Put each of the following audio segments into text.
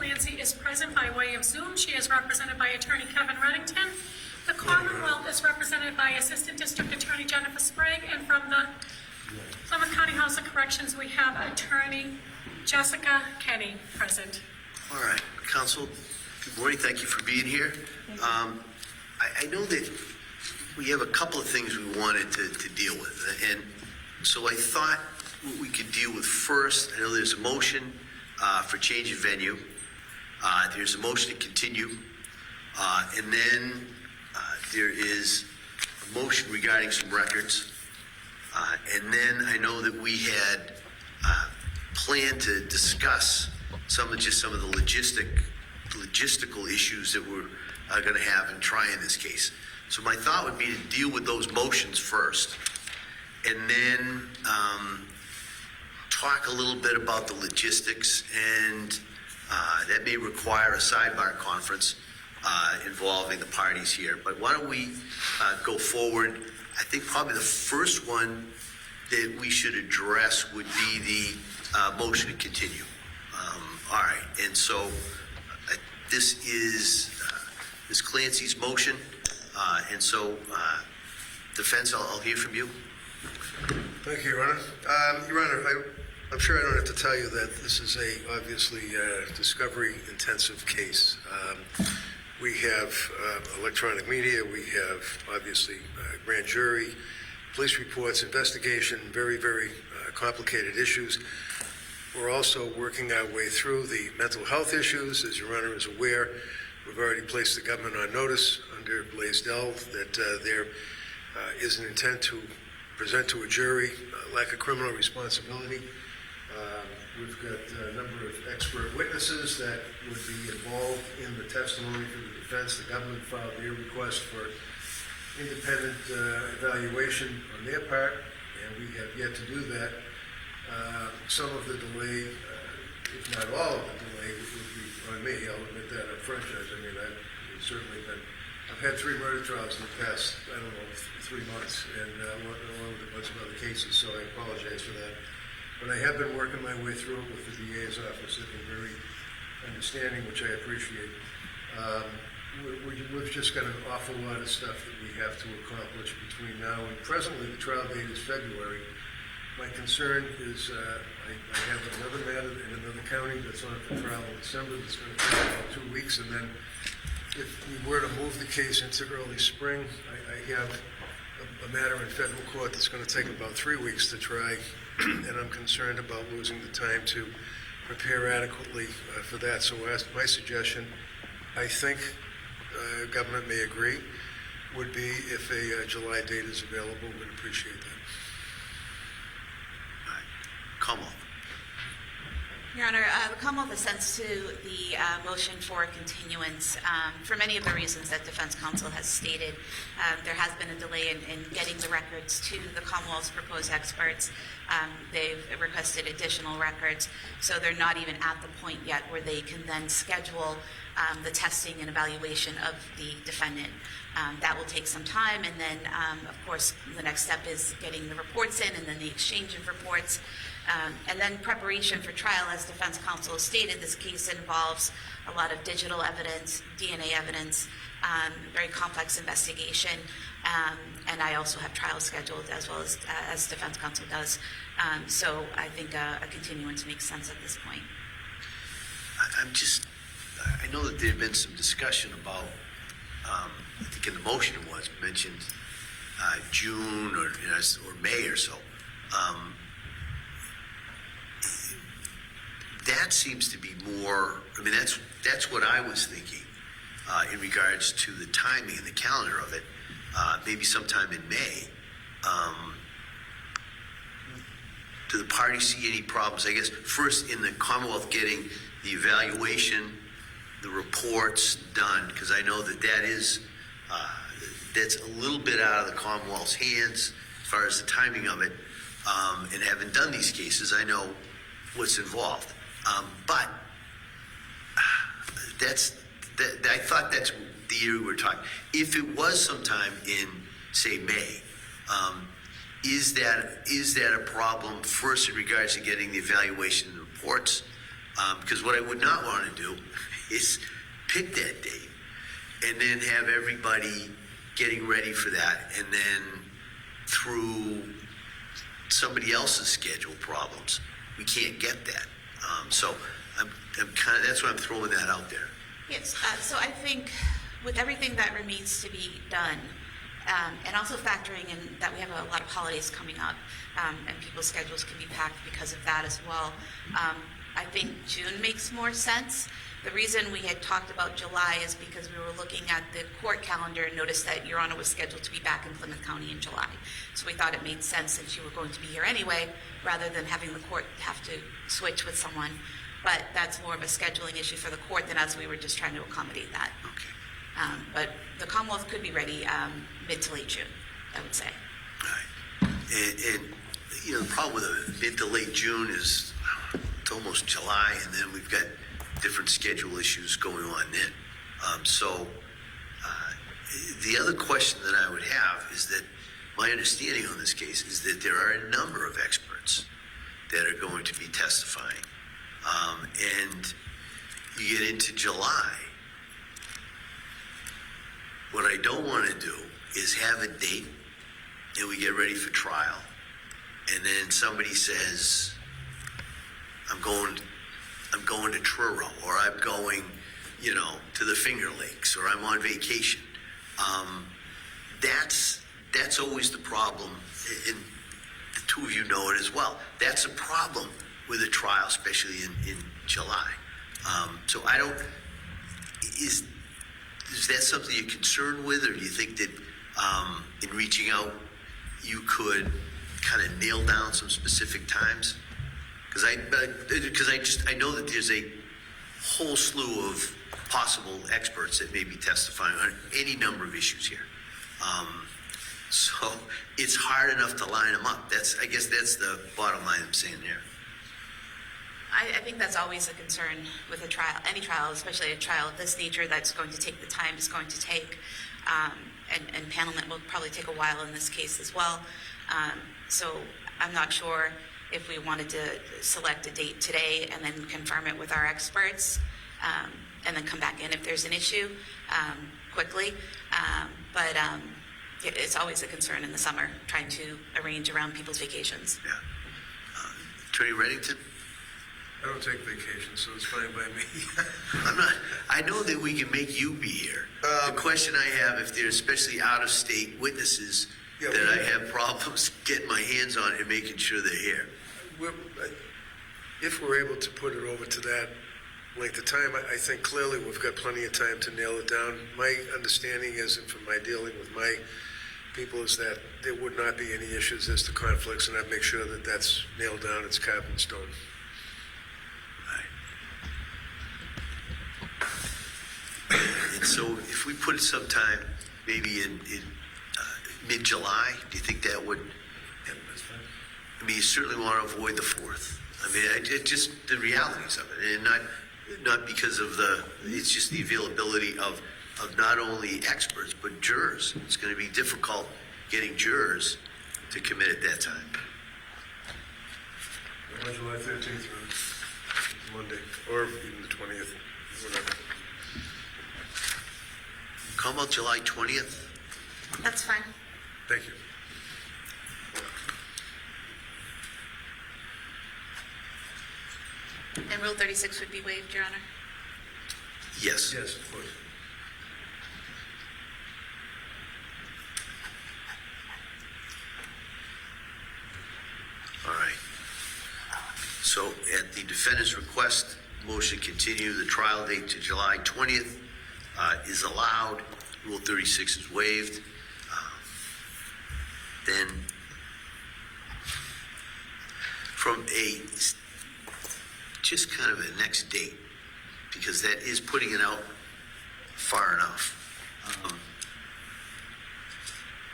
Clancy is present by way of Zoom. She is represented by Attorney Kevin Reddington. The Commonwealth is represented by Assistant District Attorney Jennifer Sprague, and from the Plymouth County House of Corrections, we have Attorney Jessica Kenny present. All right, Council, good morning. Thank you for being here. I know that we have a couple of things we wanted to deal with, and so I thought what we could deal with first, I know there's a motion for change of venue. There's a motion to continue, and then there is a motion regarding some records. And then I know that we had planned to discuss some of the logistical issues that we're going to have in trying this case. So my thought would be to deal with those motions first, and then talk a little bit about the logistics, and that may require a sidebar conference involving the parties here. But why don't we go forward? I think probably the first one that we should address would be the motion to continue. All right, and so this is Ms. Clancy's motion, and so defense, I'll hear from you. Thank you, Your Honor. Your Honor, I'm sure I don't have to tell you that this is obviously discovery-intensive case. We have electronic media, we have obviously grand jury, police reports, investigation, very, very complicated issues. We're also working our way through the mental health issues. As Your Honor is aware, we've already placed the government on notice under Blaisdell that there is an intent to present to a jury lack of criminal responsibility. We've got a number of expert witnesses that would be involved in the testimony for the defense. The government filed their request for independent evaluation on their part, and we have yet to do that. Some of the delay, if not all of the delay, would be on me. I'll admit that up front, Judge. I mean, I've had 3 murder trials in the past, 3 months, and along with a bunch of other cases, so I apologize for that. But I have been working my way through it with the DA's office. They've been very understanding, which I appreciate. We've just got an awful lot of stuff that we have to accomplish between now and presently. The trial date is February. My concern is I have another matter in another county that's on for trial in December. That's going to take about 2 weeks, and then if we were to move the case into early spring, I have a matter in federal court that's going to take about 3 weeks to try, and I'm concerned about losing the time to prepare adequately for that. So my suggestion, I think government may agree, would be if a July date is available, we'd appreciate that. All right. Commonwealth. Your Honor, the Commonwealth assents to the motion for continuance for many of the reasons that defense counsel has stated. There has been a delay in getting the records to the Commonwealth's proposed experts. They've requested additional records, so they're not even at the point yet where they can then schedule the testing and evaluation of the defendant. That will take some time, and then, of course, the next step is getting the reports in and then the exchange of reports. And then preparation for trial. As defense counsel has stated, this case involves a lot of digital evidence, DNA evidence, very complex investigation, and I also have trial scheduled as well as defense counsel does. So I think a continuance makes sense at this point. I know that there had been some discussion about, I think in the motion it was mentioned June or May or so. That seems to be more, I mean, that's what I was thinking in regards to the timing and the calendar of it, maybe sometime in May. Do the parties see any problems? I guess first in the Commonwealth getting the evaluation, the reports done, because I know that is, that's a little bit out of the Commonwealth's hands as far as the timing of it, and having done these cases, I know what's involved. But I thought that's the year we were talking. If it was sometime in, say, May, is that a problem first in regards to getting the evaluation and reports, Because what I would not want to do is pick that date and then have everybody getting ready for that, and then through somebody else's schedule problems, we can't get that. So I'm kind of, that's why I'm throwing that out there. Yes, so I think with everything that remains to be done, and also factoring in that we have a lot of holidays coming up, and people's schedules can be packed because of that as well, I think June makes more sense. The reason we had talked about July is because we were looking at the court calendar and noticed that Your Honor was scheduled to be back in Plymouth County in July. So we thought it made sense, since you were going to be here anyway, rather than having the court have to switch with someone. But that's more of a scheduling issue for the court than us. We were just trying to accommodate that. Okay. But the Commonwealth could be ready mid to late June, I would say. All right. And you know, the problem with a mid to late June is it's almost July, and then we've got different schedule issues going on then. The other question that I would have is that my understanding on this case is that there are a number of experts that are going to be testifying. And you get into July, what I don't want to do is have a date and we get ready for trial, and then somebody says, I'm going to Truro, or I'm going, you know, to the Finger Lakes, or I'm on vacation. That's always the problem, and the two of you know it as well. That's a problem with a trial, especially in July. So I don't, is that something you're concerned with, or do you think that in reaching out, you could kind of nail down some specific times? Because I know that there's a whole slew of possible experts that may be testifying on any number of issues here. So it's hard enough to line them up. I guess that's the bottom line I'm saying there. I think that's always a concern with a trial, any trial, especially a trial of this nature that's going to take the time it's going to take. And panelment will probably take a while in this case as well. So I'm not sure if we wanted to select a date today and then confirm it with our experts, and then come back in if there's an issue quickly. But it's always a concern in the summer, trying to arrange around people's vacations. Yeah. Attorney Reddington? I don't take vacation, so it's fine by me. I know that we can make you be here. The question I have, if there's especially out-of-state witnesses that I have problems getting my hands on and making sure they're here. If we're able to put it over to that length of time, I think clearly we've got plenty of time to nail it down. My understanding is, and from my dealing with my people, is that there would not be any issues as to conflicts, and I'd make sure that that's nailed down, it's carved in stone. And so if we put it sometime, maybe in mid-July, do you think that would? I mean, you certainly want to avoid the 4th. I mean, it just the realities of it, and not because of it's just the availability of not only experts but jurors. It's going to be difficult getting jurors to commit at that time. July 13th, Monday, or even the 20th, whatever. Come on, July 20th. That's fine. Thank you. And Rule 36 would be waived, Your Honor? Yes. Yes, of course. All right. So at the defendant's request, motion to continue the trial date to July 20th is allowed. Rule 36 is waived. Then from just kind of a next date, because that is putting it out far enough.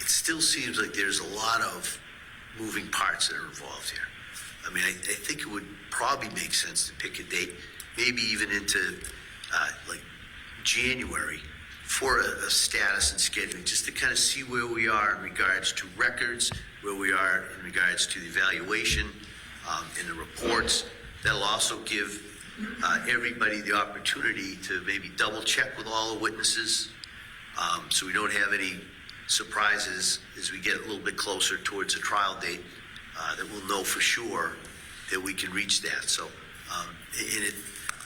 It still seems like there's a lot of moving parts that are involved here. I mean, I think it would probably make sense to pick a date, maybe even into like January, for a status and scheduling, just to kind of see where we are in regards to records, where we are in regards to the evaluation and the reports. That'll also give everybody the opportunity to maybe double check with all the witnesses, so we don't have any surprises as we get a little bit closer towards the trial date, that we'll know for sure that we can reach that. So,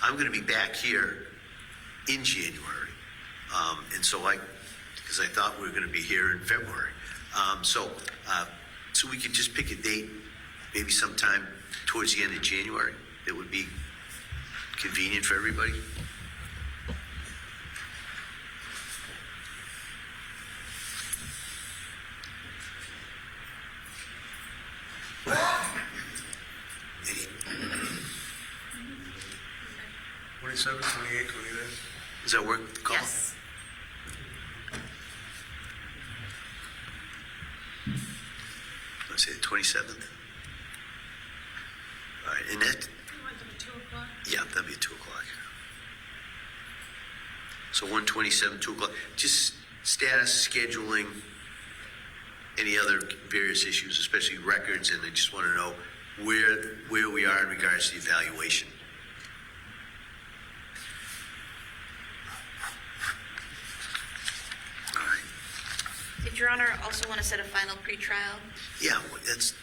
I'm going to be back here in January, and so because I thought we were going to be here in February, so we could just pick a date, maybe sometime towards the end of January, that would be convenient for everybody. Any, 27, 28, 29? does that work? Colin? Yes. Let's say the 27th. All right, and that, You want to do 2 o'clock? yeah, that'd be at 2 o'clock. So 127, 2 o'clock. Just status, scheduling, any other various issues, especially records, and I just want to know where we are in regards to the evaluation. All right. Did Your Honor also want to set a final pretrial? Yeah, well, that's.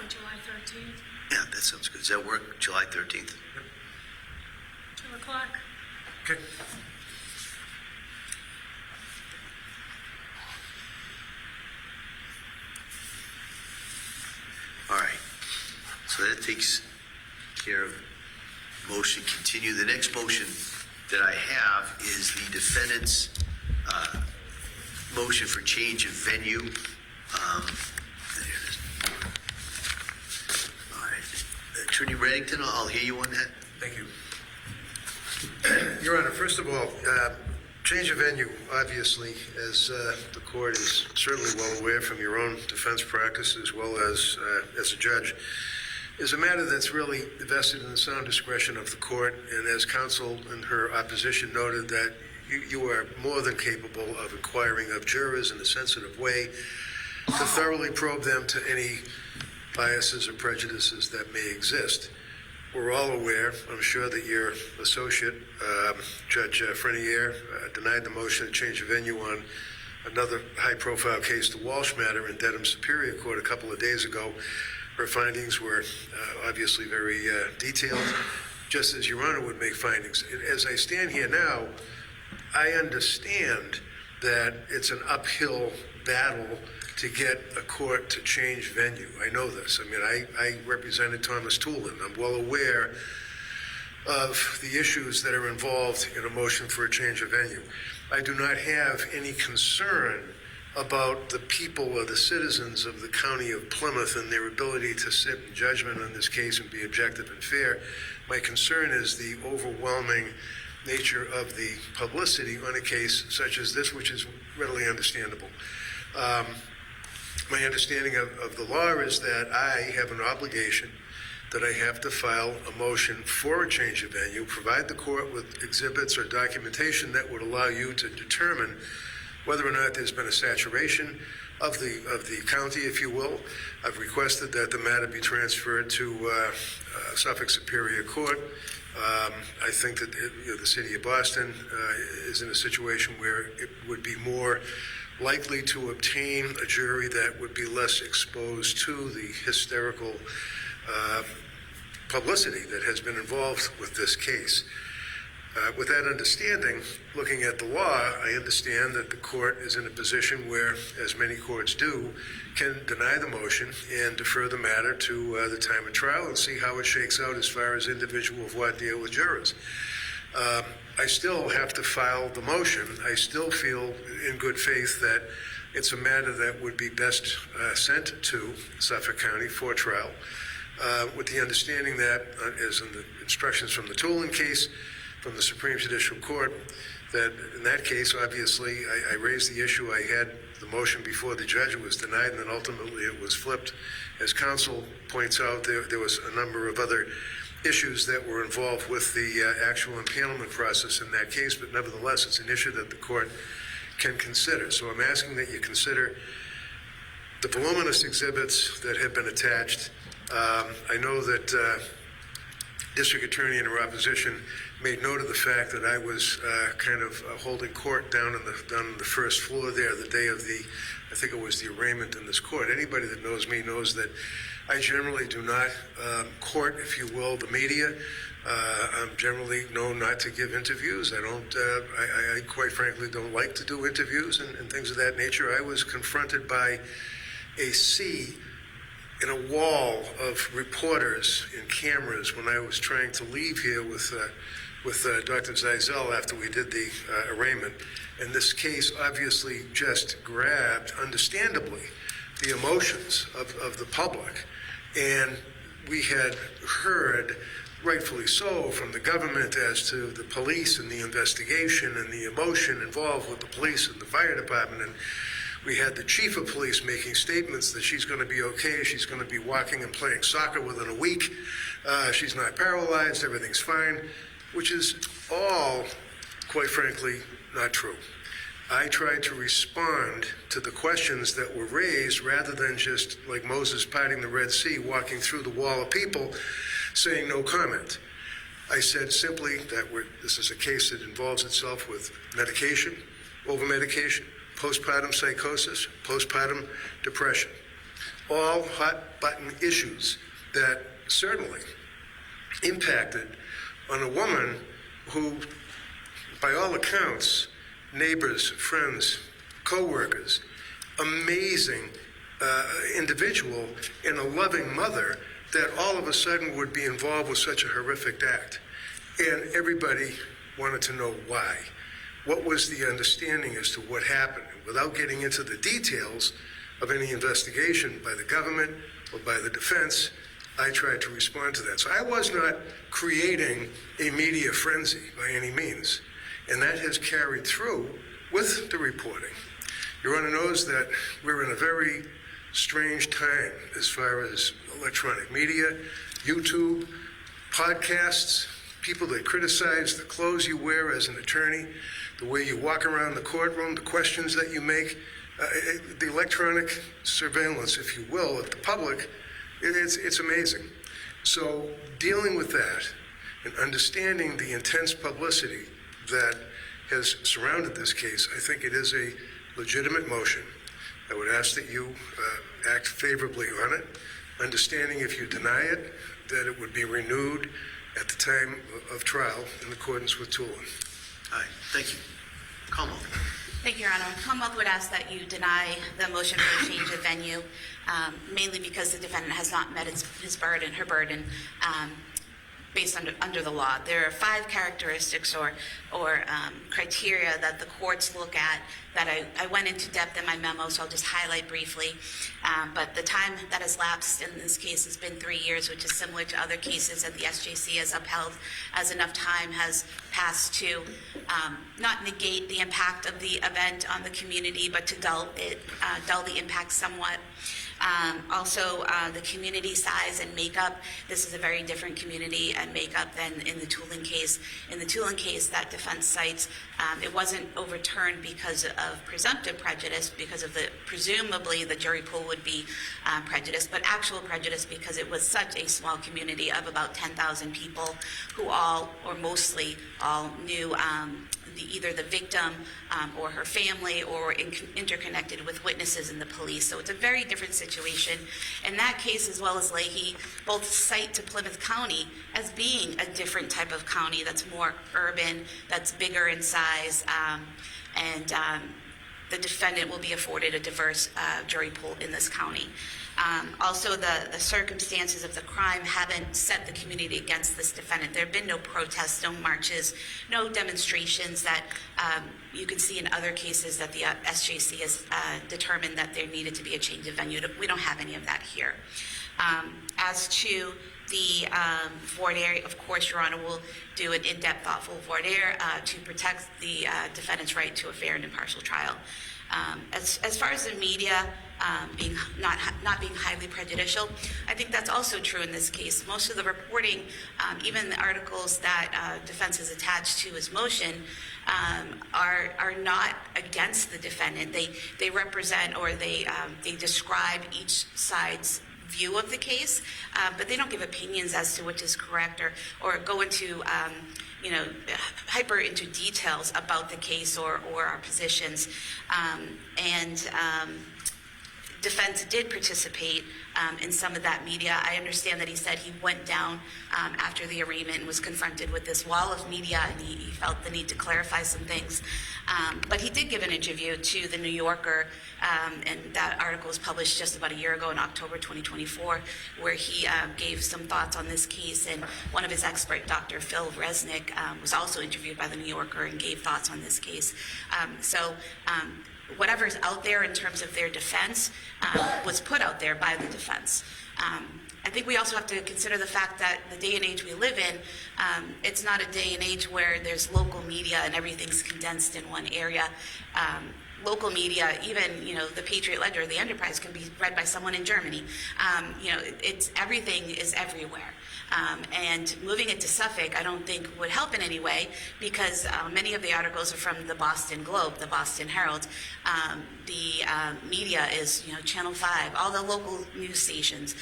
On July 13th, Yeah, that sounds good. Does that work? July 13th? 2 o'clock? Okay. All right. So that takes care of motion continue. The next motion that I have is the defendant's motion for change of venue. There it is. All right. Attorney Reddington, I'll hear you on that. Thank you. Your Honor, first of all, change of venue, obviously, as the court is certainly well aware from your own defense practice as well as a judge, is a matter that's really vested in the sound discretion of the court, and as counsel in her opposition noted that you are more than capable of inquiring of jurors in a sensitive way to thoroughly probe them to any biases or prejudices that may exist. We're all aware, I'm sure, that your associate, Judge Frenier, denied the motion to change of venue on another high-profile case, the Walsh matter in Dedham Superior Court a couple of days ago. Her findings were obviously very detailed, just as Your Honor would make findings. As I stand here now, I understand that it's an uphill battle to get a court to change venue. I know this. I mean, I represented Thomas Toolin. I'm well aware of the issues that are involved in a motion for a change of venue. I do not have any concern about the people or the citizens of the county of Plymouth and their ability to sit in judgment on this case and be objective and fair. My concern is the overwhelming nature of the publicity on a case such as this, which is readily understandable. My understanding of the law is that I have an obligation that I have to file a motion for a change of venue, provide the court with exhibits or documentation that would allow you to determine whether or not there's been a saturation of the county, if you will. I've requested that the matter be transferred to Suffolk Superior Court. I think that the city of Boston is in a situation where it would be more likely to obtain a jury that would be less exposed to the hysterical publicity that has been involved with this case. With that understanding, looking at the law, I understand that the court is in a position where, as many courts do, can deny the motion and defer the matter to the time of trial and see how it shakes out as far as individual voir dire with jurors. I still have to file the motion. I still feel in good faith that it's a matter that would be best sent to Suffolk County for trial, with the understanding that, as in the instructions from the Toolin case, from the Supreme Judicial Court, that in that case, obviously, I raised the issue. I had the motion before the judge. It was denied, and then ultimately it was flipped. As counsel points out, there was a number of other issues that were involved with the actual impanelment process in that case, but nevertheless, it's an issue that the court can consider. So I'm asking that you consider the voluminous exhibits that have been attached. I know that District Attorney in her opposition made note of the fact that I was kind of holding court down on the first floor there the day of I think it was the arraignment in this court. Anybody that knows me knows that I generally do not court, if you will, the media. I'm generally known not to give interviews. I quite frankly don't like to do interviews and things of that nature. I was confronted by a sea in a wall of reporters and cameras when I was trying to leave here with Dr. Zeisel after we did the arraignment. And this case obviously just grabbed, understandably, the emotions of the public. And we had heard, rightfully so, from the government as to the police and the investigation and the emotion involved with the police and the fire department. And we had the chief of police making statements that she's going to be okay, she's going to be walking and playing soccer within a week, she's not paralyzed, everything's fine, which is all, quite frankly, not true. I tried to respond to the questions that were raised rather than just like Moses parting the Red Sea, walking through the wall of people, saying no comment. I said simply that this is a case that involves itself with medication, over-medication, postpartum psychosis, postpartum depression. All hot-button issues that certainly impacted on a woman who, by all accounts, neighbors, friends, co-workers, amazing individual and a loving mother, that all of a sudden would be involved with such a horrific act. And everybody wanted to know why. What was the understanding as to what happened? Without getting into the details of any investigation by the government or by the defense, I tried to respond to that. So I was not creating a media frenzy by any means. And that has carried through with the reporting. Your Honor knows that we're in a very strange time as far as electronic media, YouTube, podcasts, people that criticize the clothes you wear as an attorney, the way you walk around the courtroom, the questions that you make, the electronic surveillance, if you will, of the public, it's amazing. So dealing with that and understanding the intense publicity that has surrounded this case, I think it is a legitimate motion. I would ask that you act favorably on it, understanding if you deny it, that it would be renewed at the time of trial in accordance with Tulin. All right, thank you. Commonwealth. Thank you, Your Honor. Commonwealth would ask that you deny the motion for a change of venue, mainly because the defendant has not met her burden, based under the law. There are 5 characteristics or criteria that the courts look at that I went into depth in my memo, so I'll just highlight briefly. But the time that has lapsed in this case has been 3 years, which is similar to other cases that the SJC has upheld, as enough time has passed to not negate the impact of the event on the community, but to dull the impact somewhat. Also, the community size and makeup. This is a very different community and makeup than in the Tulin case. In the Tulin case, that defense cites, it wasn't overturned because of presumptive prejudice, because of presumably the jury pool would be prejudiced, but actual prejudice because it was such a small community of about 10,000 people who all, or mostly all, knew either the victim or her family, or interconnected with witnesses and the police. So it's a very different situation. In that case, as well as Leahy, both cite to Plymouth County as being a different type of county that's more urban, that's bigger in size, and the defendant will be afforded a diverse jury pool in this county. Also, the circumstances of the crime haven't set the community against this defendant. There have been no protests, no marches, no demonstrations that you can see in other cases that the SJC has determined that there needed to be a change of venue. We don't have any of that here. As to the voir dire, of course, Your Honor will do an in-depth, thoughtful voir dire to protect the defendant's right to a fair and impartial trial. As far as the media being not being highly prejudicial, I think that's also true in this case. Most of the reporting, even the articles that defense has attached to his motion, are not against the defendant. They represent, or they describe each side's view of the case, but they don't give opinions as to which is correct, or go into hyper into details about the case or our positions. Defense did participate in some of that media. I understand that he said he went down after the arraignment and was confronted with this wall of media, and he felt the need to clarify some things. But he did give an interview to the New Yorker, and that article was published just about a year ago in October 2024, where he gave some thoughts on this case. And one of his experts, Dr. Phil Resnick, was also interviewed by the New Yorker and gave thoughts on this case. Whatever's out there in terms of their defense was put out there by the defense. I think we also have to consider the fact that the day and age we live in, it's not a day and age where there's local media and everything's condensed in one area. Local media, even the Patriot Ledger, the Enterprise, can be read by someone in Germany. It's everything is everywhere. And moving it to Suffolk, I don't think would help in any way, because many of the articles are from the Boston Globe, the Boston Herald. The media is, Channel 5, all the local news stations,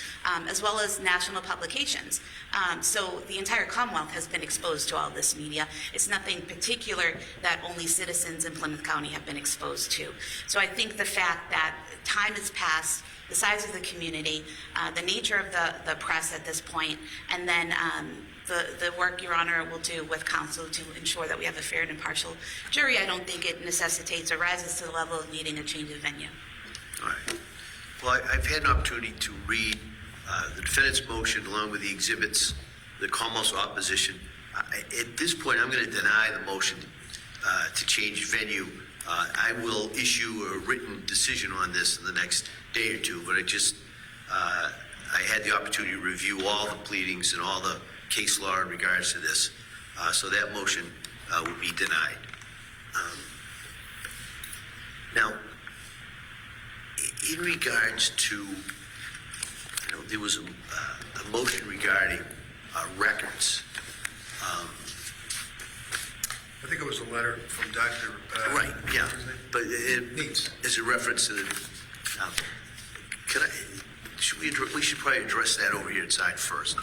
as well as national publications. So the entire Commonwealth has been exposed to all this media. It's nothing particular that only citizens in Plymouth County have been exposed to. So I think the fact that time has passed, the size of the community, the nature of the press at this point, and then the work Your Honor will do with counsel to ensure that we have a fair and impartial jury, I don't think it necessitates or rises to the level of needing a change of venue. All right. Well, I've had an opportunity to read the defendant's motion along with the exhibits, the Commonwealth's opposition. At this point, I'm going to deny the motion to change venue. I will issue a written decision on this in the next day or two, but I had the opportunity to review all the pleadings and all the case law in regards to this, so that motion would be denied. Now, in regards to, there was a motion regarding records. I think it was a letter from Dr. Right, yeah, but Needs. as a reference to the, we should probably address that over here inside first.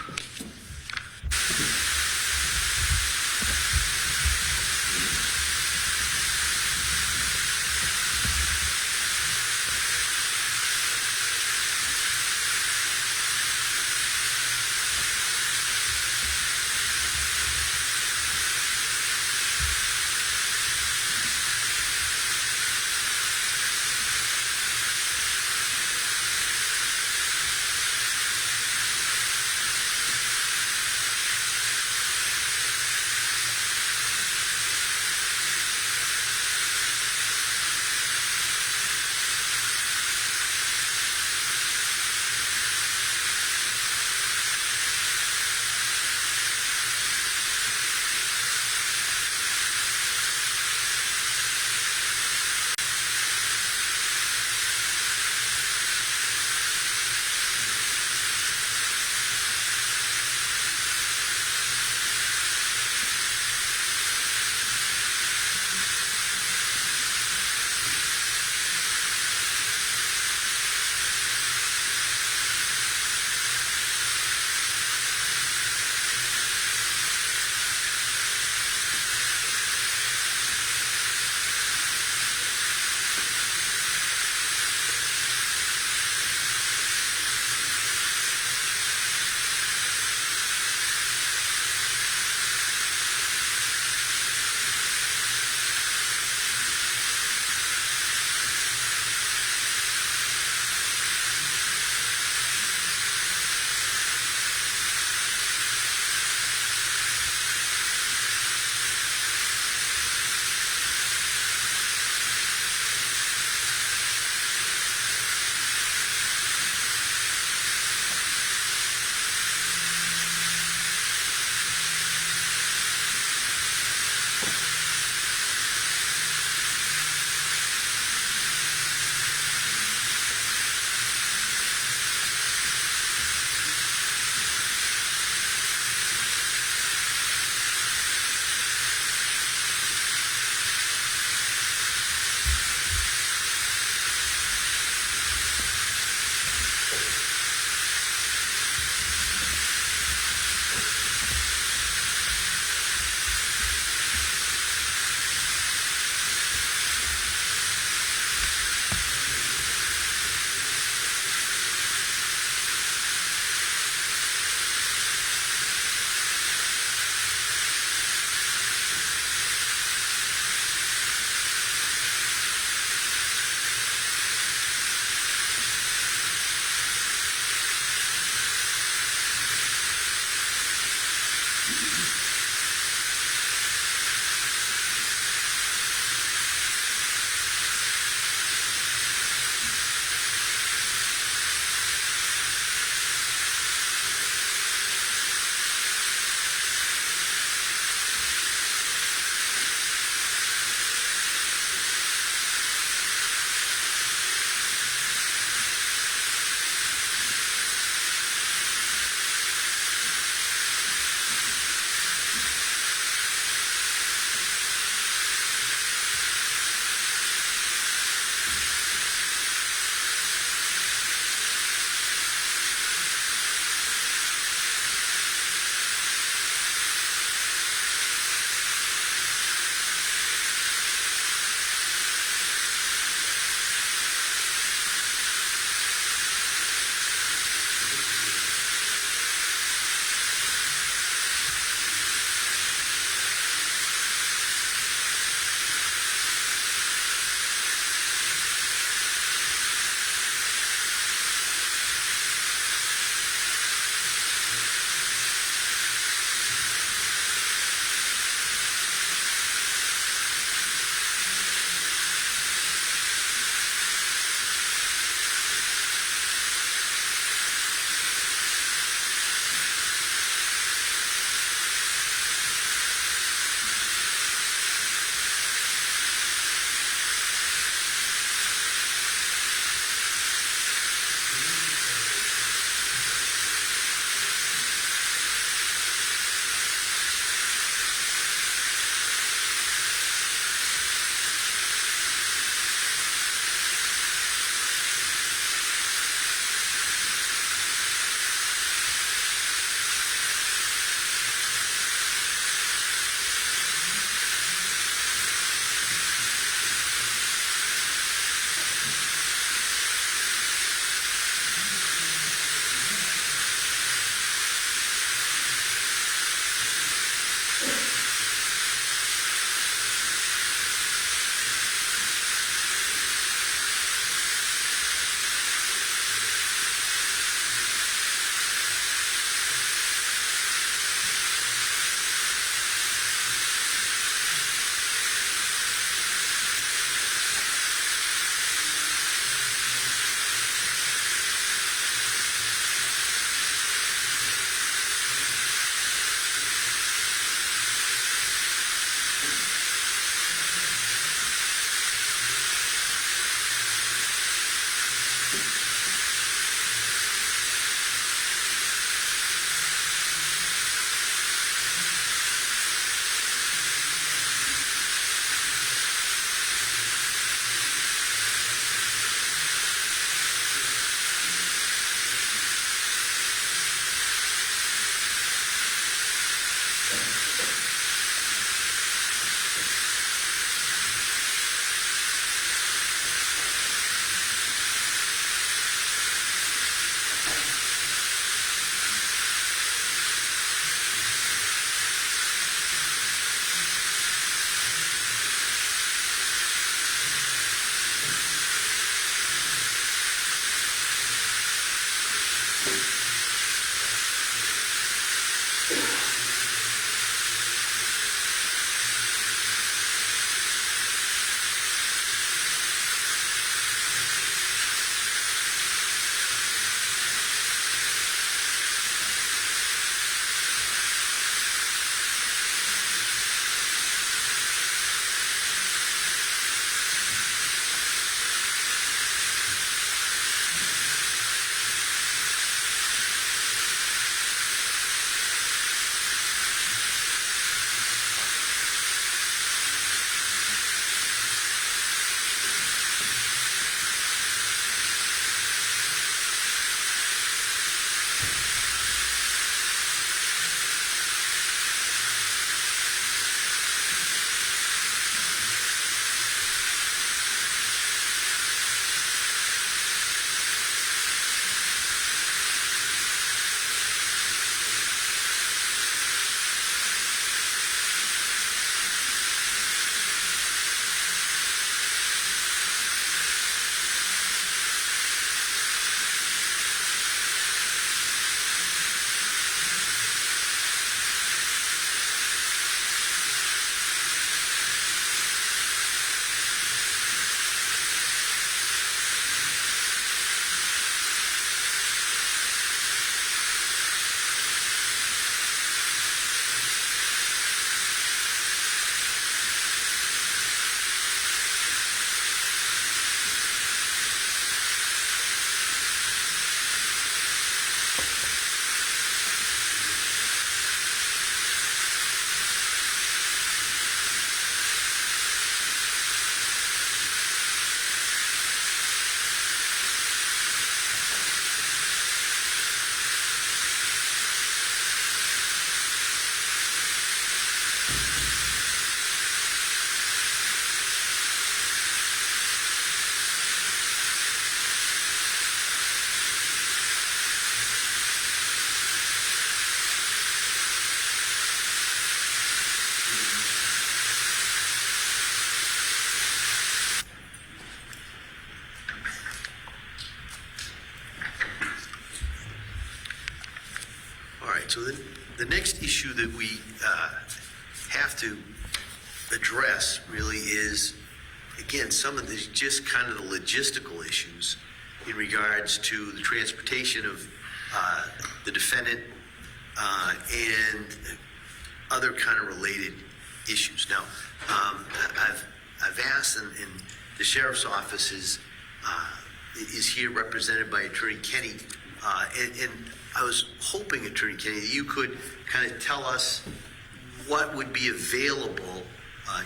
right, so the next issue that we have to address really is, again, some of the just kind of the logistical issues in regards to the transportation of the defendant and other kind of related issues. Now, I've asked, and the sheriff's office is here represented by Attorney Kenny, and I was hoping, Attorney Kenny, that you could kind of tell us what would be available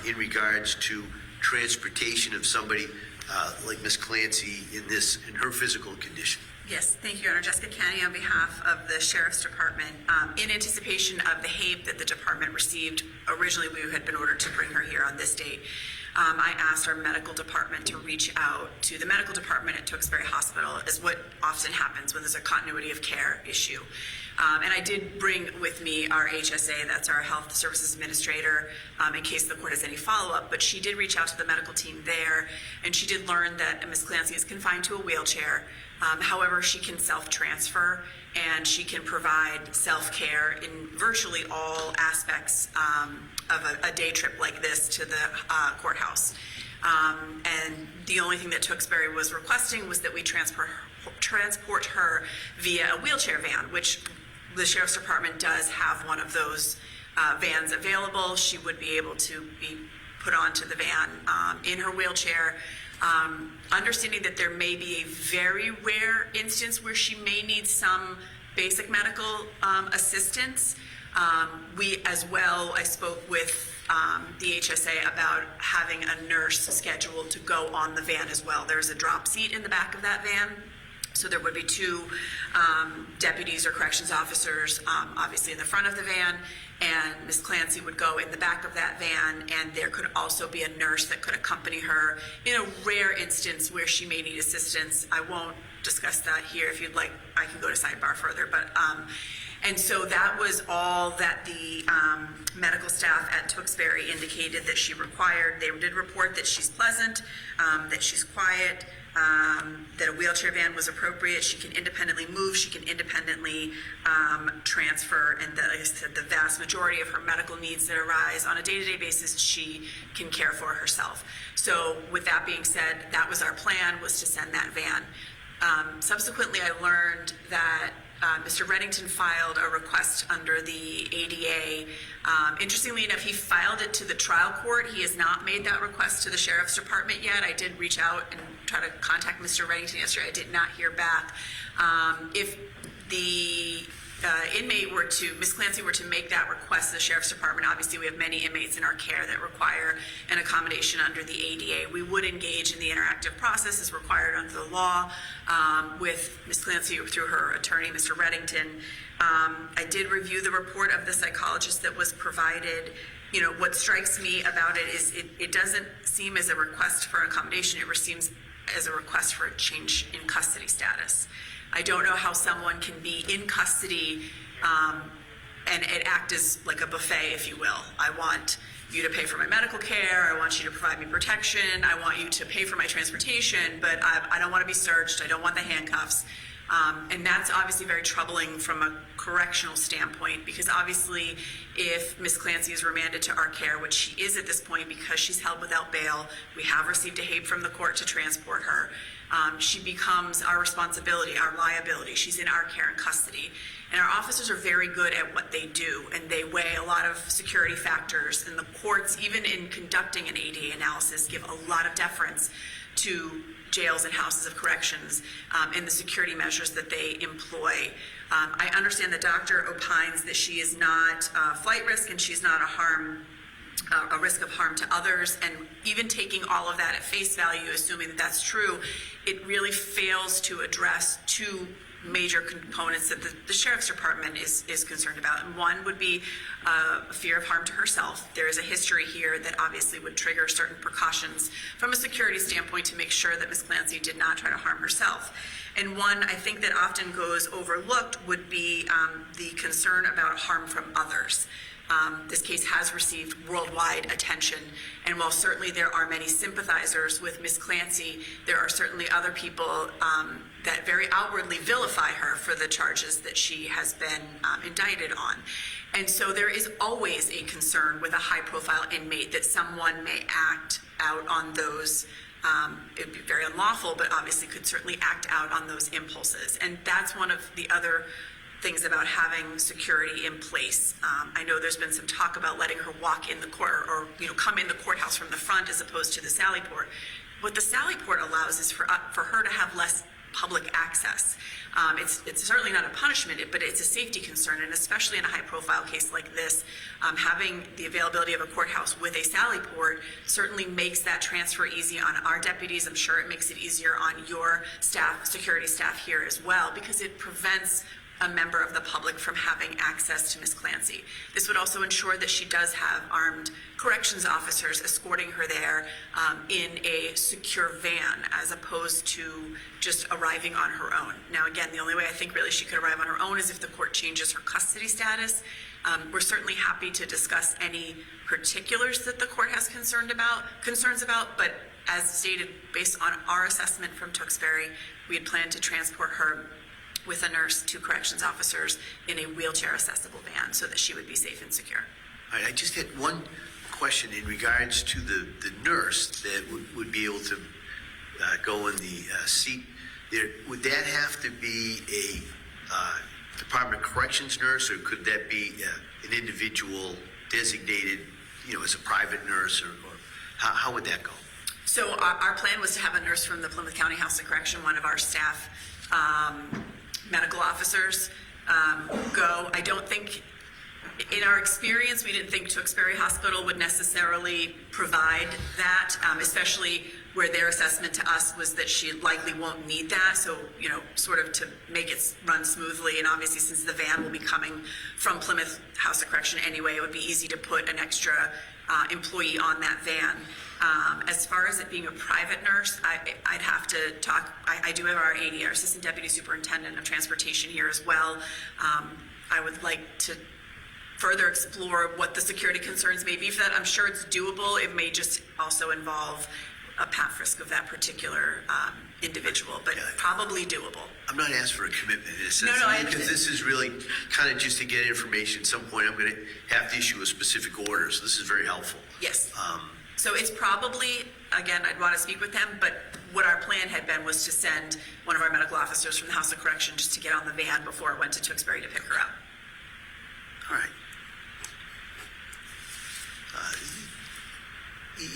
in regards to transportation of somebody like Ms. Clancy in her physical condition. Yes, thank you, Your Honor. Jessica Canny on behalf of the Sheriff's Department. In anticipation of the HABE that the department received, originally we had been ordered to bring her here on this date. I asked our medical department to reach out to the medical department at Duxbury Hospital, as what often happens when there's a continuity of care issue. And I did bring with me our HSA, that's our Health Services Administrator, in case the court has any follow-up, but she did reach out to the medical team there, and she did learn that Ms. Clancy is confined to a wheelchair. However, she can self-transfer, and she can provide self-care in virtually all aspects of a day trip like this to the courthouse. And the only thing that Duxbury was requesting was that we transport her via a wheelchair van, which the Sheriff's Department does have one of those vans available. She would be able to be put onto the van in her wheelchair. Understanding that there may be a very rare instance where she may need some basic medical assistance. We as well, I spoke with the HSA about having a nurse scheduled to go on the van as well. There's a drop seat in the back of that van. So there would be two deputies or corrections officers, obviously in the front of the van, and Ms. Clancy would go in the back of that van, and there could also be a nurse that could accompany her in a rare instance where she may need assistance. I won't discuss that here. If you'd like, I can go to Sidebar further. But and so that was all that the medical staff at Duxbury indicated that she required. They did report that she's pleasant, that she's quiet, that a wheelchair van was appropriate. She can independently move, she can independently transfer, and that, like I said, the vast majority of her medical needs that arise on a day-to-day basis, she can care for herself. So with that being said, that was our plan, was to send that van. Subsequently, I learned that Mr. Reddington filed a request under the ADA. Interestingly enough, he filed it to the trial court. He has not made that request to the Sheriff's Department yet. I did reach out and try to contact Mr. Reddington yesterday. I did not hear back. If the inmate were to, Ms. Clancy were to make that request to the Sheriff's Department, obviously we have many inmates in our care that require an accommodation under the ADA. We would engage in the interactive process as required under the law with Ms. Clancy through her attorney, Mr. Reddington. I did review the report of the psychologist that was provided. You know, what strikes me about it is it doesn't seem as a request for accommodation. It seems as a request for a change in custody status. I don't know how someone can be in custody and it act as like a buffet, if you will. I want you to pay for my medical care. I want you to provide me protection. I want you to pay for my transportation, but I don't want to be searched. I don't want the handcuffs. And that's obviously very troubling from a correctional standpoint, because obviously if Ms. Clancy is remanded to our care, which she is at this point because she's held without bail, we have received a HABE from the court to transport her. She becomes our responsibility, our liability. She's in our care and custody. And our officers are very good at what they do, and they weigh a lot of security factors. And the courts, even in conducting an ADA analysis, give a lot of deference to jails and houses of corrections and the security measures that they employ. I understand the doctor opines that she is not flight risk and she's not a risk of harm to others, and even taking all of that at face value, assuming that that's true, it really fails to address two major components that the Sheriff's Department is concerned about. And one would be a fear of harm to herself. There is a history here that obviously would trigger certain precautions from a security standpoint to make sure that Ms. Clancy did not try to harm herself. And one I think that often goes overlooked would be the concern about harm from others. This case has received worldwide attention, and while certainly there are many sympathizers with Ms. Clancy, there are certainly other people that very outwardly vilify her for the charges that she has been indicted on. And so there is always a concern with a high-profile inmate that someone may act out on those. It would be very unlawful, but obviously could certainly act out on those impulses. And that's one of the other things about having security in place. I know there's been some talk about letting her walk in the court or come in the courthouse from the front as opposed to the sally port. What the sally port allows is for her to have less public access. It's certainly not a punishment, but it's a safety concern, and especially in a high-profile case like this, having the availability of a courthouse with a sally port certainly makes that transfer easy on our deputies. I'm sure it makes it easier on your staff, security staff here as well, because it prevents a member of the public from having access to Ms. Clancy. This would also ensure that she does have armed corrections officers escorting her there in a secure van, as opposed to just arriving on her own. Now, again, the only way I think really she could arrive on her own is if the court changes her custody status. We're certainly happy to discuss any particulars that the court has concerns about, but as stated, based on our assessment from Duxbury, we had planned to transport her with a nurse, 2 corrections officers in a wheelchair accessible van so that she would be safe and secure. All right, I just had one question in regards to the nurse that would be able to go in the seat there. Would that have to be a Department of Corrections nurse, or could that be an individual designated, as a private nurse, or how would that go? So our plan was to have a nurse from the Plymouth County House of Correction, one of our staff medical officers, go. I don't think, in our experience, we didn't think Duxbury Hospital would necessarily provide that, especially where their assessment to us was that she likely won't need that. So, sort of to make it run smoothly, and obviously since the van will be coming from Plymouth House of Correction anyway, it would be easy to put an extra employee on that van. As far as it being a private nurse, I'd have to talk. I do have our AD, our Assistant Deputy Superintendent of Transportation, here as well. I would like to further explore what the security concerns may be for that. I'm sure it's doable. It may just also involve a pat frisk of that particular individual, but probably doable. I'm not asking for a commitment in a sense. No, I because this is really kind of just to get information. At some point, I'm going to have to issue a specific order, so this is very helpful. Yes. So it's probably, again, I'd want to speak with them, but what our plan had been was to send one of our medical officers from the House of Correction just to get on the van before it went to Duxbury to pick her up. All right.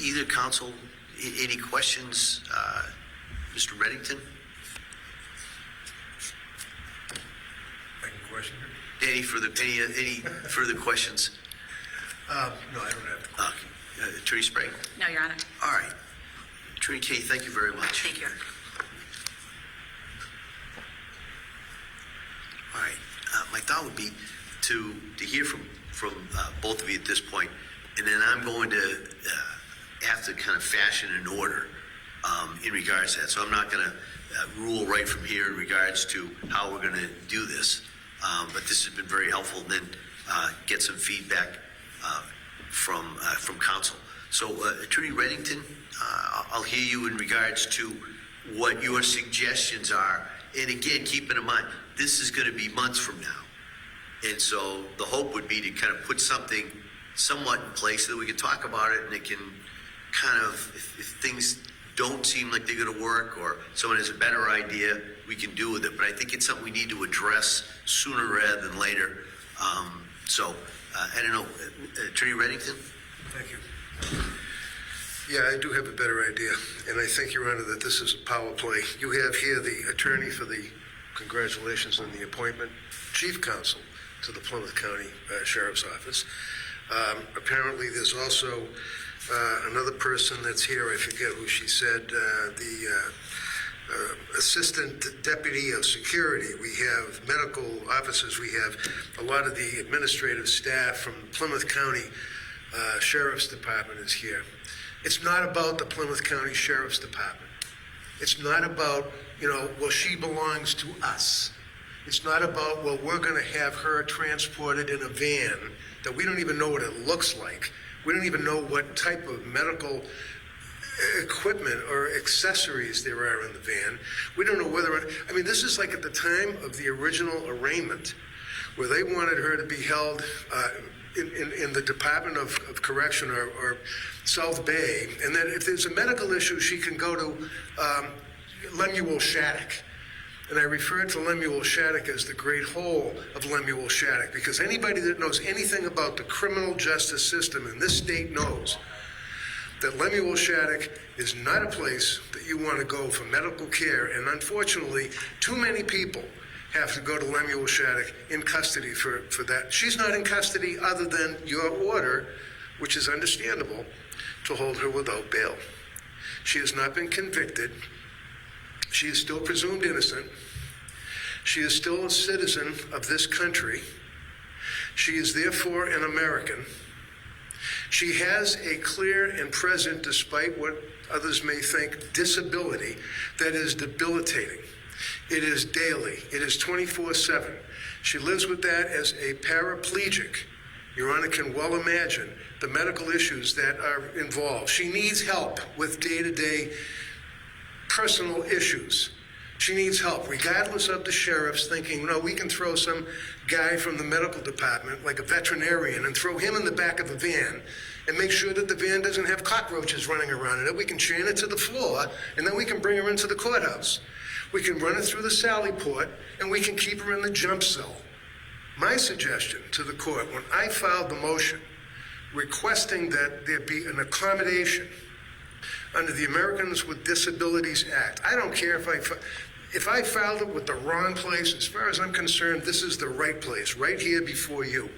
Either council, any questions? Mr. Reddington? Question? Any further questions? No, I don't have. Okay. Attorney Sprague? No, Your Honor. All right. Attorney Kay, thank you very much. Thank you. All right. My thought would be to hear from both of you at this point, and then I'm going to have to kind of fashion an order in regards to that. So I'm not going to rule right from here in regards to how we're going to do this, but this has been very helpful. And then get some feedback from counsel. So Attorney Reddington, I'll hear you in regards to what your suggestions are. And again, keeping in mind, this is going to be months from now. And so the hope would be to kind of put something somewhat in place so that we can talk about it, and it can kind of, if things don't seem like they're going to work, or someone has a better idea, we can do with it. But I think it's something we need to address sooner rather than later. I don't know, Attorney Reddington? Thank you. Yeah, I do have a better idea, and I think, Your Honor, that this is a power play. You have here the attorney for the, congratulations on the appointment, chief counsel to the Plymouth County Sheriff's Office. Apparently, there's also another person that's here, I forget who she said, the Assistant Deputy of Security. We have medical officers. We have a lot of the administrative staff from the Plymouth County Sheriff's Department is here. It's not about the Plymouth County Sheriff's Department. It's not about, well, she belongs to us. It's not about, well, we're going to have her transported in a van that we don't even know what it looks like. We don't even know what type of medical equipment or accessories there are in the van. We don't know whether, I mean, this is like at the time of the original arraignment, where they wanted her to be held in the Department of Correction or South Bay, and that if there's a medical issue, she can go to Lemuel Shattuck. And I refer to Lemuel Shattuck as the great hole of Lemuel Shattuck, because anybody that knows anything about the criminal justice system in this state knows that Lemuel Shattuck is not a place that you want to go for medical care, and unfortunately, too many people have to go to Lemuel Shattuck in custody for that. She's not in custody other than your order, which is understandable, to hold her without bail. She has not been convicted. She is still presumed innocent. She is still a citizen of this country. She is therefore an American. She has a clear and present, despite what others may think, disability that is debilitating. It is daily. It is 24/7. She lives with that as a paraplegic. Your Honor can well imagine the medical issues that are involved. She needs help with day-to-day personal issues. She needs help, regardless of the sheriffs thinking, no, we can throw some guy from the medical department, like a veterinarian, and throw him in the back of a van and make sure that the van doesn't have cockroaches running around in it. We can chain it to the floor, and then we can bring her into the courthouse. We can run her through the Sally Port, and we can keep her in the jump cell. My suggestion to the court, when I filed the motion requesting that there be an accommodation under the Americans with Disabilities Act, I don't care if I filed it with the wrong place. As far as I'm concerned, this is the right place, right here before you.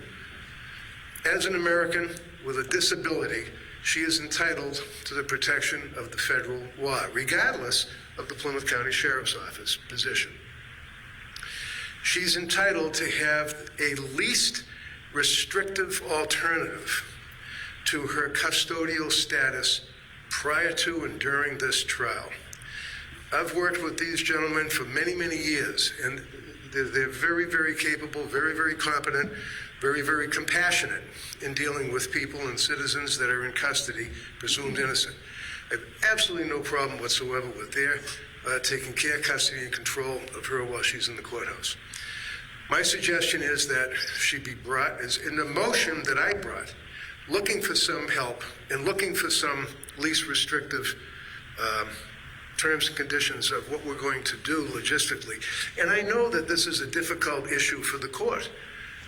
As an American with a disability, she is entitled to the protection of the federal law, regardless of the Plymouth County Sheriff's Office position. She's entitled to have a least restrictive alternative to her custodial status prior to and during this trial. I've worked with these gentlemen for many, many years, and they're very, very capable, very, very competent, very, very compassionate in dealing with people and citizens that are in custody, presumed innocent. I have absolutely no problem whatsoever with their taking care, custody, and control of her while she's in the courthouse. My suggestion is that she be brought, as in the motion that I brought, looking for some help and looking for some least restrictive terms and conditions of what we're going to do logistically. And I know that this is a difficult issue for the court.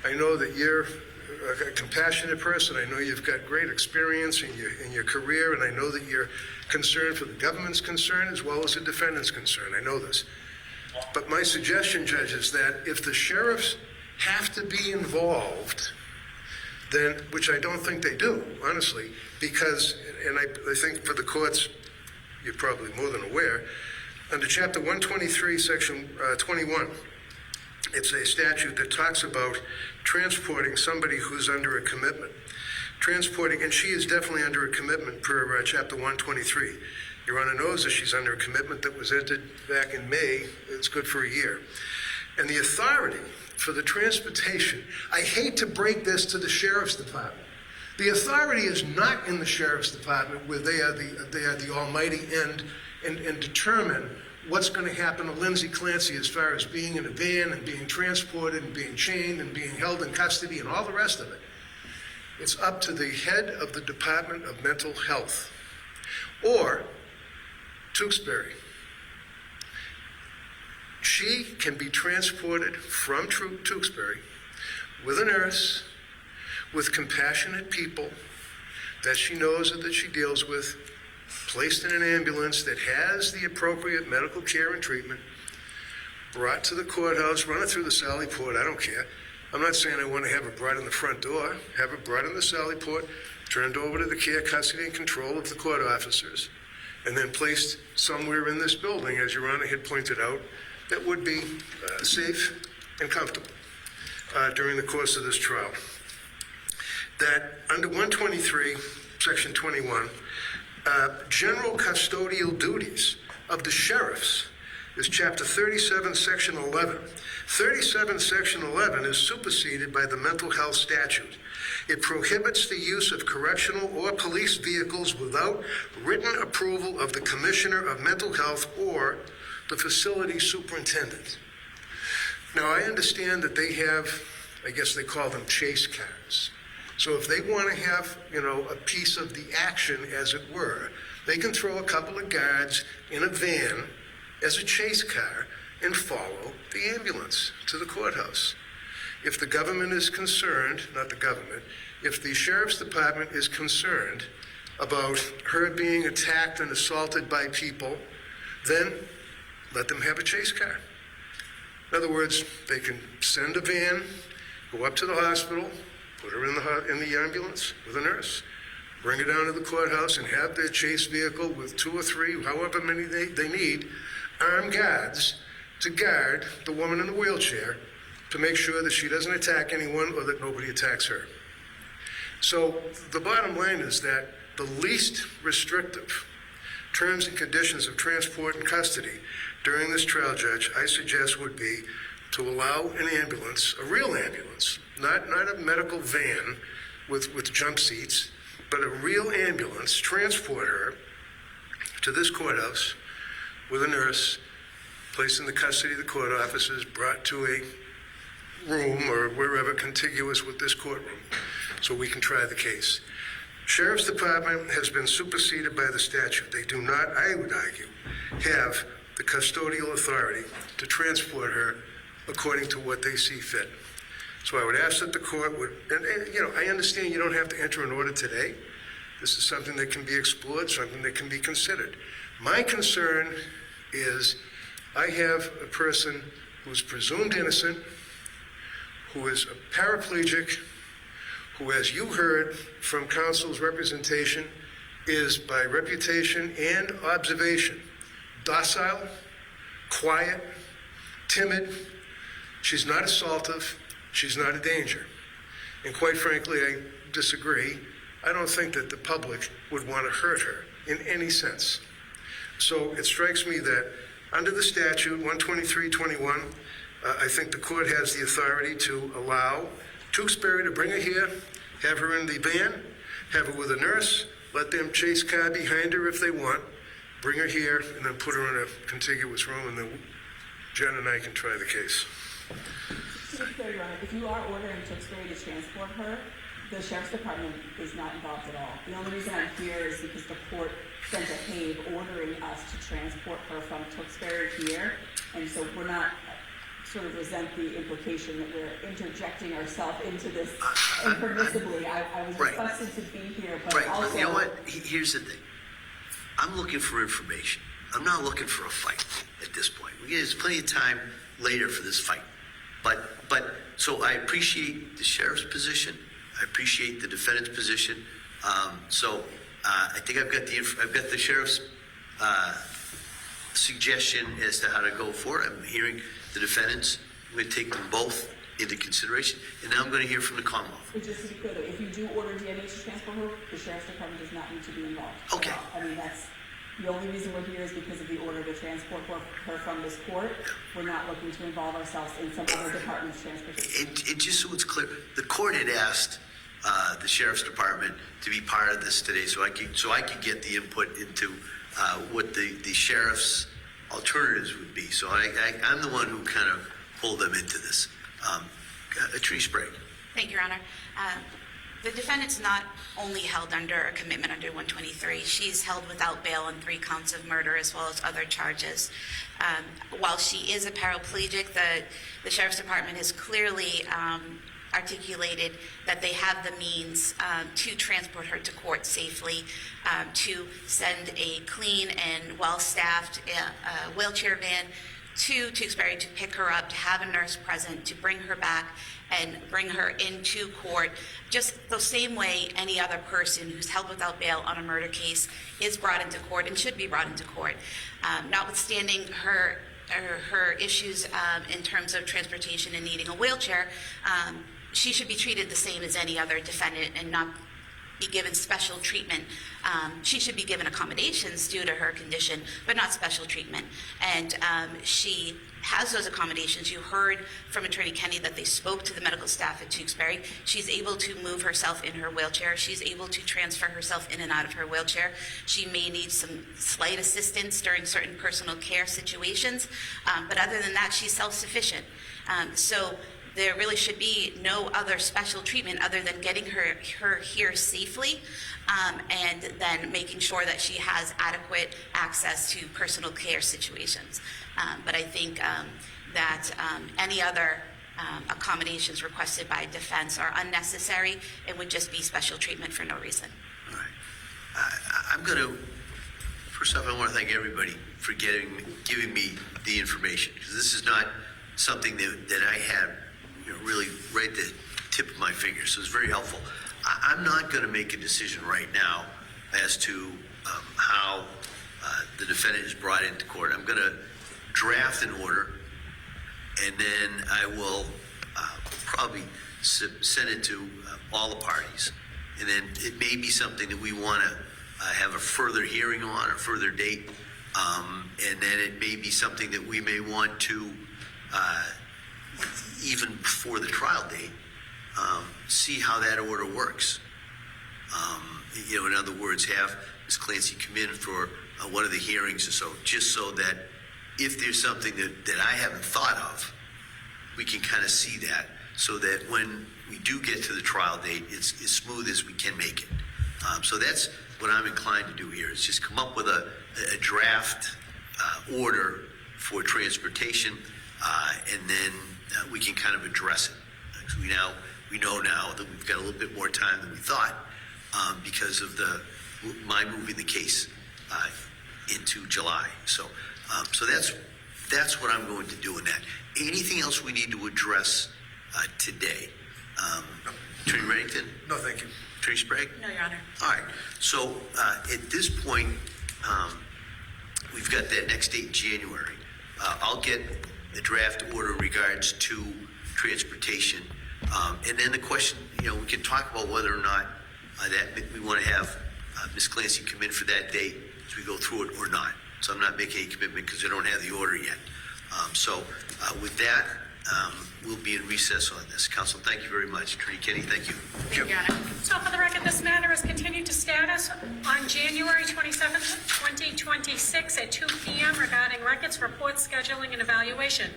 I know that you're a compassionate person. I know you've got great experience in your career, and I know that you're concerned for the government's concern as well as the defendant's concern. I know this. But my suggestion, Judge, is that if the sheriffs have to be involved, then, which I don't think they do, honestly, because, and I think for the courts, you're probably more than aware, under Chapter 123, Section 21, it's a statute that talks about transporting somebody who's under a commitment. Transporting, and she is definitely under a commitment per Chapter 123. Your Honor knows that she's under a commitment that was entered back in May. It's good for a year. And the authority for the transportation, I hate to break this to the Sheriff's Department. The authority is not in the Sheriff's Department where they are the almighty end and determine what's going to happen to Lindsay Clancy as far as being in a van and being transported and being chained and being held in custody and all the rest of it. It's up to the head of the Department of Mental Health or Duxbury. She can be transported from Duxbury with a nurse, with compassionate people that she knows and that she deals with, placed in an ambulance that has the appropriate medical care and treatment, brought to the courthouse, run her through the Sally Port, I don't care. I'm not saying I want to have her brought in the front door, have her brought in the Sally Port, turned over to the care, custody, and control of the court officers, and then placed somewhere in this building, as Your Honor had pointed out, that would be safe and comfortable during the course of this trial. That under 123, Section 21, general custodial duties of the sheriffs is Chapter 37, Section 11. 37, Section 11 is superseded by the mental health statute. It prohibits the use of correctional or police vehicles without written approval of the Commissioner of Mental Health or the facility superintendent. Now, I understand that they have, I guess they call them chase cars. So if they want to have, a piece of the action, as it were, they can throw a couple of guards in a van as a chase car and follow the ambulance to the courthouse. If the government is concerned, not the government, if the sheriff's department is concerned about her being attacked and assaulted by people, then let them have a chase car. In other words, they can send a van, go up to the hospital, put her in the ambulance with a nurse, bring her down to the courthouse and have their chase vehicle with 2 or 3, however many they need, armed guards to guard the woman in the wheelchair to make sure that she doesn't attack anyone or that nobody attacks her. So the bottom line is that the least restrictive terms and conditions of transport and custody during this trial, Judge, I suggest would be to allow an ambulance, a real ambulance, not a medical van with jump seats, but a real ambulance, transport her to this courthouse with a nurse, placed in the custody of the court officers, brought to a room or wherever contiguous with this courtroom so we can try the case. Sheriff's Department has been superseded by the statute. They do not, I would argue, have the custodial authority to transport her according to what they see fit. So I would ask that the court would, and I understand you don't have to enter an order today. This is something that can be explored, something that can be considered. My concern is I have a person who is presumed innocent, who is a paraplegic, who, as you heard from counsel's representation, is by reputation and observation docile, quiet, timid. She's not assaultive. She's not a danger. And quite frankly, I disagree. I don't think that the public would want to hurt her in any sense. So it strikes me that under the statute, 12321, I think the court has the authority to allow Duxbury to bring her here, have her in the van, have her with a nurse, let them chase car behind her if they want, bring her here, and then put her in a contiguous room, and then Jen and I can try the case. To be clear, Your Honor, if you are ordering Duxbury to transport her, the Sheriff's Department is not involved at all. The only reason I'm here is because the court sent a HABE ordering us to transport her from Duxbury here, and so we're not sort of resent the implication that we're interjecting ourselves into this impermissibly. I was Right. requested to be here, but Right, also... you know what? Here's the thing. I'm looking for information. I'm not looking for a fight at this point. There's plenty of time later for this fight. So I appreciate the sheriff's position. I appreciate the defendant's position. I think I've got the sheriff's suggestion as to how to go forward. I'm hearing the defendants. I'm going to take them both into consideration, and now I'm going to hear from the Commonwealth. But just to be clear, though, if you do order DNA to transport her, the Sheriff's Department does not need to be involved. Okay. I mean, that's, the only reason we're here is because of the order to transport her from this court. We're not looking to involve ourselves in some other department's transportation. And just so it's clear, the court had asked the sheriff's department to be part of this today, so I could get the input into what the sheriff's alternatives would be. So I'm the one who kind of pulled them into this. Attorney Sprague. Thank you, Your Honor. The defendant's not only held under a commitment under 123, she's held without bail on 3 counts of murder as well as other charges. While she is a paraplegic, the Sheriff's Department has clearly articulated that they have the means to transport her to court safely, to send a clean and well-staffed wheelchair van to Duxbury to pick her up, to have a nurse present, to bring her back and bring her into court, just the same way any other person who's held without bail on a murder case is brought into court and should be brought into court. Notwithstanding her issues in terms of transportation and needing a wheelchair, she should be treated the same as any other defendant and not be given special treatment. She should be given accommodations due to her condition, but not special treatment. And she has those accommodations. You heard from Attorney Kenny that they spoke to the medical staff at Duxbury. She's able to move herself in her wheelchair. She's able to transfer herself in and out of her wheelchair. She may need some slight assistance during certain personal care situations, but other than that, she's self-sufficient. So there really should be no other special treatment other than getting her here safely, and then making sure that she has adequate access to personal care situations. But I think that any other accommodations requested by defense are unnecessary and would just be special treatment for no reason. All right. I'm going to, first off, I want to thank everybody for giving me the information, because this is not something that I had, really right at the tip of my finger, so it's very helpful. I'm not going to make a decision right now as to how the defendant is brought into court. I'm going to draft an order, and then I will probably send it to all the parties. And then it may be something that we want to have a further hearing on, a further date, and then it may be something that we may want to, even before the trial date, see how that order works. In other words, have Ms. Clancy come in for one of the hearings or so, just so that if there's something that I haven't thought of, we can kind of see that, so that when we do get to the trial date, it's as smooth as we can make it. So that's what I'm inclined to do here, is just come up with a draft order for transportation, and then we can kind of address it. Because we know now that we've got a little bit more time than we thought, because of my moving the case into July. So that's what I'm going to do in that. Anything else we need to address today? Attorney Reddington? No, thank you. Attorney Sprague? No, Your Honor. All right. So at this point, we've got that next date in January. I'll get the draft order in regards to transportation. And then the question, we can talk about whether or not that we want to have Ms. Clancy come in for that date as we go through it or not. So I'm not making any commitment because I don't have the order yet. So with that, we'll be in recess on this. Counsel, thank you very much. Attorney Kenny, thank you. Thank you, Your Honor. So for the record, this matter is continued to status on January 27th, 2026 at 2 p.m. regarding records, reports, scheduling, and evaluation.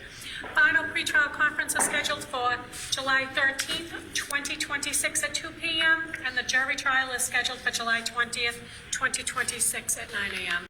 Final pretrial conference is scheduled for July 13th, 2026 at 2 p.m. and the jury trial is scheduled for July 20th, 2026 at 9 a.m.